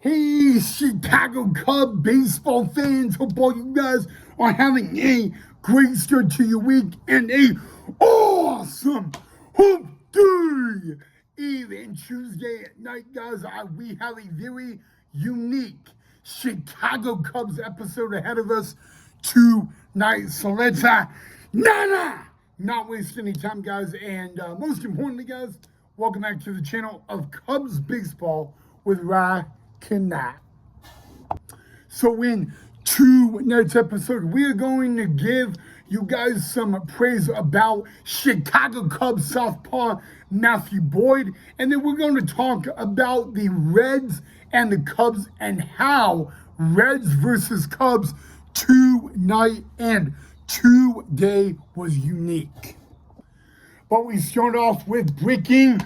Hey, Chicago Cub baseball fans, hope all you guys are having a great start to your week and a awesome hump day. Even Tuesday at night, guys, we have a very unique Chicago Cubs episode ahead of us tonight. So let's not waste any time, guys. And most importantly, guys, welcome back to the channel of Cubs Baseball with Rye Cannot. So in tonight's episode, we are going to give you guys some praise about Chicago Cubs southpaw Matthew Boyd, and then we're going to talk about the Reds and the Cubs and how Reds versus Cubs tonight and today was unique. But we start off with breaking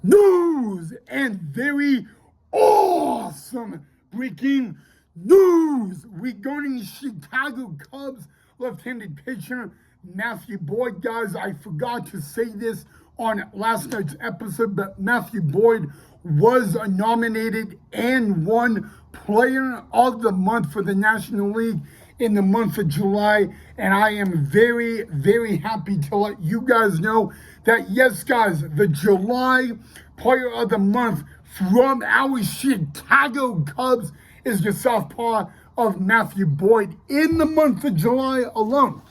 news and very awesome breaking news regarding Chicago Cubs left-handed pitcher Matthew Boyd. Guys, I forgot to say this on last night's episode, but Matthew Boyd was nominated and won Player of the Month for the National League in the month of July, and I am very, very happy to let you guys know that, yes, guys, the July Player of the Month from our Chicago Cubs is the southpaw of Matthew Boyd. In the month of July alone,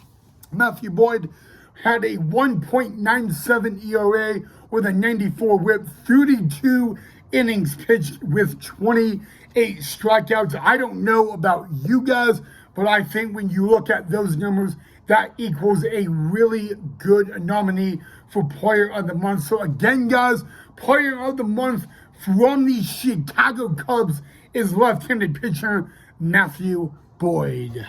Matthew Boyd had a 1.97 ERA with a 94 whip, 32 innings pitched with 28 strikeouts. I don't know about you guys, but I think when you look at those numbers, that equals a really good nominee for Player of the Month. So again, guys, Player of the Month from the Chicago Cubs is left-handed pitcher Matthew Boyd.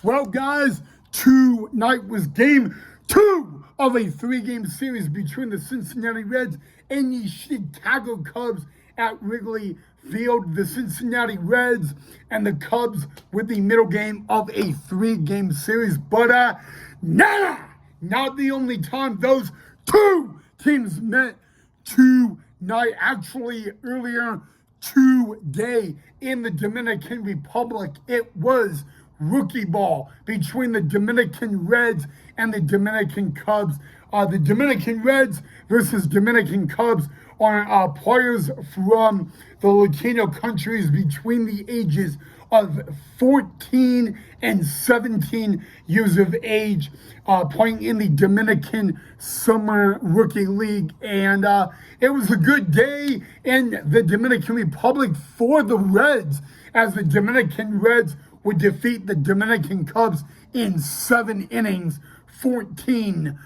Well, guys, tonight was game 2 of a 3-game series between the Cincinnati Reds and the Chicago Cubs at Wrigley Field. The Cincinnati Reds and the Cubs with the middle game of a 3-game series. But not the only time those two teams met tonight. Actually, earlier today in the Dominican Republic, it was rookie ball between the Dominican Reds and the Dominican Cubs. The Dominican Reds versus Dominican Cubs are players from the Latino countries between the ages of 14 and 17 years of age, playing in the Dominican Summer Rookie League. And it was a good day in the Dominican Republic for the Reds, as the Dominican Reds would defeat the Dominican Cubs in 7 innings, 14-2.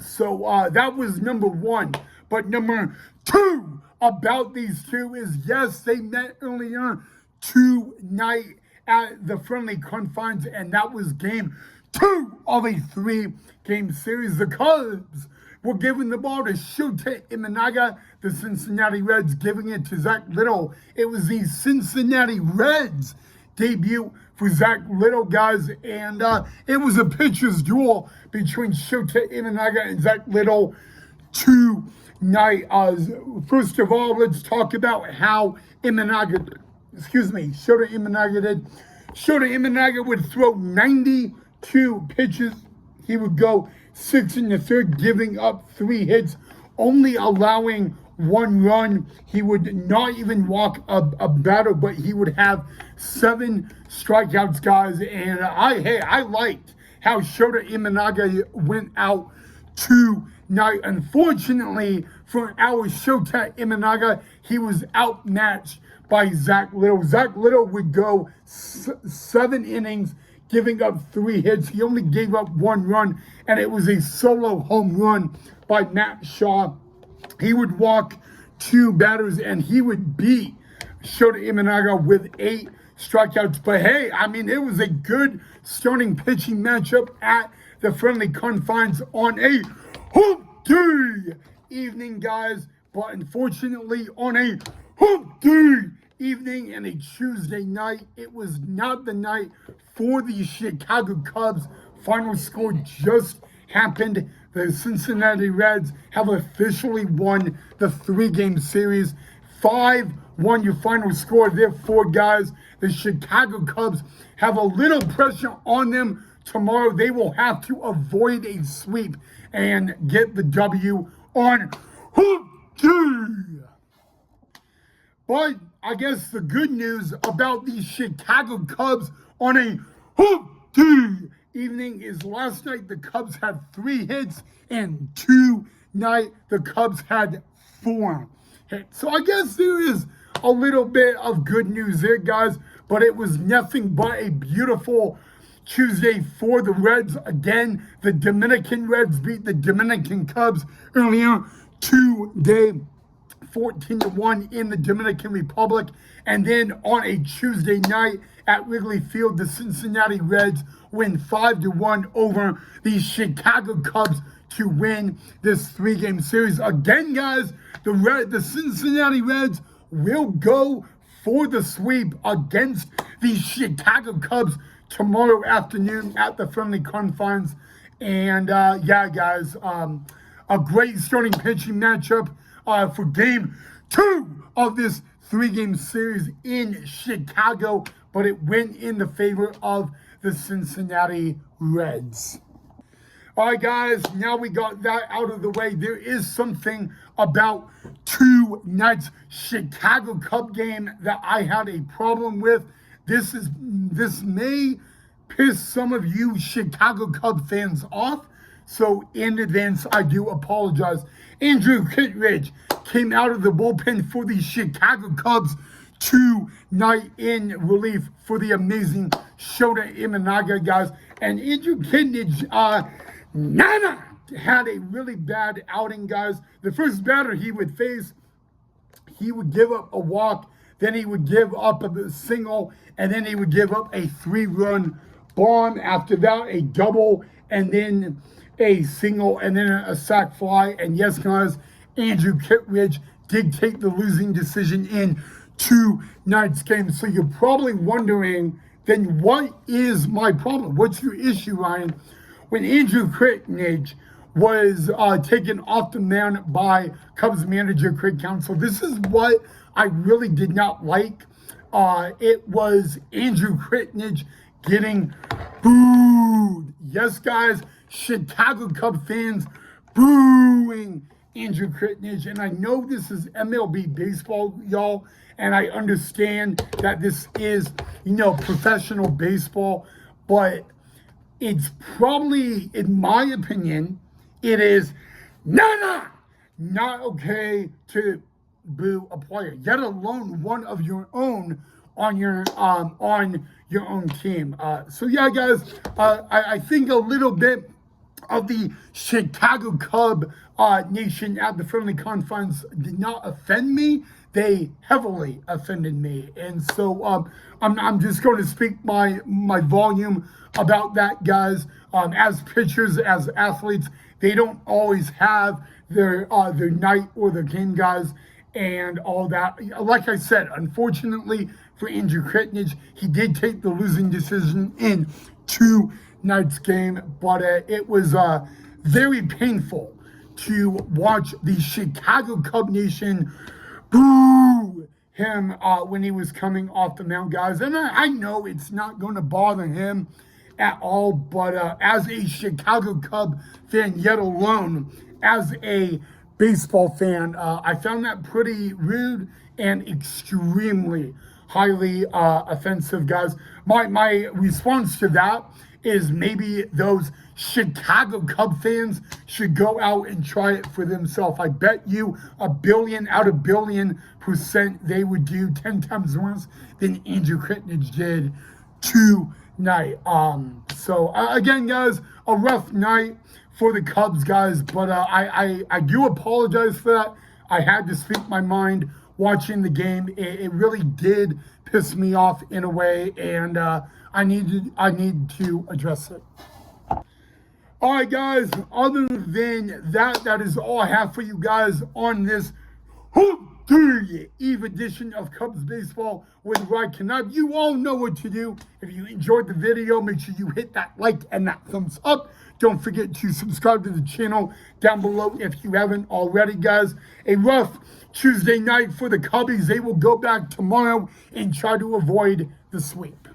So that was number 1. But number 2 about these two is, yes, they met earlier tonight at the friendly confines, and that was game 2 of a 3-game series. The Cubs were giving the ball to Shota Imanaga, the Cincinnati Reds giving it to Zach Littell. It was the Cincinnati Reds debut for Zach Littell, guys, and it was a pitcher's duel between Shota Imanaga and Zach Littell tonight. First of all, let's talk about how Shota Imanaga did. Shota Imanaga would throw 92 pitches. He would go 6 in the third, giving up 3 hits, only allowing 1 run. He would not even walk a batter, but he would have 7 strikeouts, guys. And I liked how Shota Imanaga went out tonight. Unfortunately for our Shota Imanaga, he was outmatched by Zach Littell. Zach Littell would go 7 innings, giving up 3 hits. He only gave up 1 run, and it was a solo home run by Matt Shaw. He would walk 2 batters, and he would beat Shota Imanaga with 8 strikeouts. But hey, I mean, it was a good starting pitching matchup at the friendly confines on a hump day evening, guys. But unfortunately, on a hump day evening and a Tuesday night, it was not the night for the Chicago Cubs. Final score just happened. The Cincinnati Reds have officially won the 3-game series 5-1 your final score. Therefore, guys, the Chicago Cubs have a little pressure on them tomorrow. They will have to avoid a sweep and get the W on Hoop Day. But I guess the good news about the Chicago Cubs on a Hoop Day evening is last night the Cubs had 3 hits, and tonight the Cubs had 4 hits. So I guess there is a little bit of good news there, guys, but it was nothing but a beautiful Tuesday for the Reds. Again, the Dominican Reds beat the Dominican Cubs earlier today, 14-1 in the Dominican Republic. And then on a Tuesday night at Wrigley Field, the Cincinnati Reds win 5-1 over the Chicago Cubs to win this 3-game series. Again, guys, the Cincinnati Reds will go for the sweep against the Chicago Cubs tomorrow afternoon at the Friendly Confines. And yeah, guys, a great starting pitching matchup for game 2 of this 3-game series in Chicago, but it went in the favor of the Cincinnati Reds. All right, guys, now we got that out of the way. There is something about tonight's Chicago Cub game that I had a problem with. This may piss some of you Chicago Cub fans off, so in advance, I do apologize. Andrew Kittredge came out of the bullpen for the Chicago Cubs tonight in relief for the amazing Shota Imanaga, guys. And Andrew Kittredge, had a really bad outing, guys. The first batter he would face, he would give up a walk, then he would give up a single, and then he would give up a 3-run bomb. After that, a double, and then a single, and then a sac fly. And yes, guys, Andrew Kittredge did take the losing decision in tonight's game. So you're probably wondering, then what is my problem? What's your issue, Ryan? When Andrew Kittredge was taken off the mound by Cubs manager Craig Counsell, this is what I really did not like. It was Andrew Kittredge getting booed. Yes, guys, Chicago Cub fans booing Andrew Kittredge. And I know this is MLB baseball, y'all, and I understand that this is, professional baseball, but it's probably, in my opinion, it is not okay to boo a player, yet alone one of your own on your own team. So yeah, guys, I think a little bit of the Chicago Cub nation at the Friendly Confines did not offend me. They heavily offended me, and so I'm just going to speak my volume about that, guys. As pitchers, as athletes, they don't always have their night or their game, guys, and all that. Like I said, unfortunately for Andrew Kittredge, he did take the losing decision in tonight's game, but it was very painful to watch the Chicago Cub nation boo him when he was coming off the mound, guys. And I know it's not going to bother him at all, but as a Chicago Cub fan, yet alone as a baseball fan, I found that pretty rude and extremely highly offensive, guys. My response to that is maybe those Chicago Cub fans should go out and try it for themselves. I bet you $1 billion out of $1,000,000,000 they would do 10 times worse than Andrew Kittredge did tonight. So again, guys, a rough night for the Cubs, guys, but I do apologize for that. I had to speak my mind watching the game. It really did piss me off in a way, and I need to address it. All right, guys, other than that, that is all I have for you guys on this Hoop Day the Eve edition of Cubs Baseball with Rod Knapp. You all know what to do. If you enjoyed the video, make sure you hit that like and that thumbs up. Don't forget to subscribe to the channel down below if you haven't already, guys. A rough Tuesday night for the Cubbies. They will go back tomorrow and try to avoid the sweep.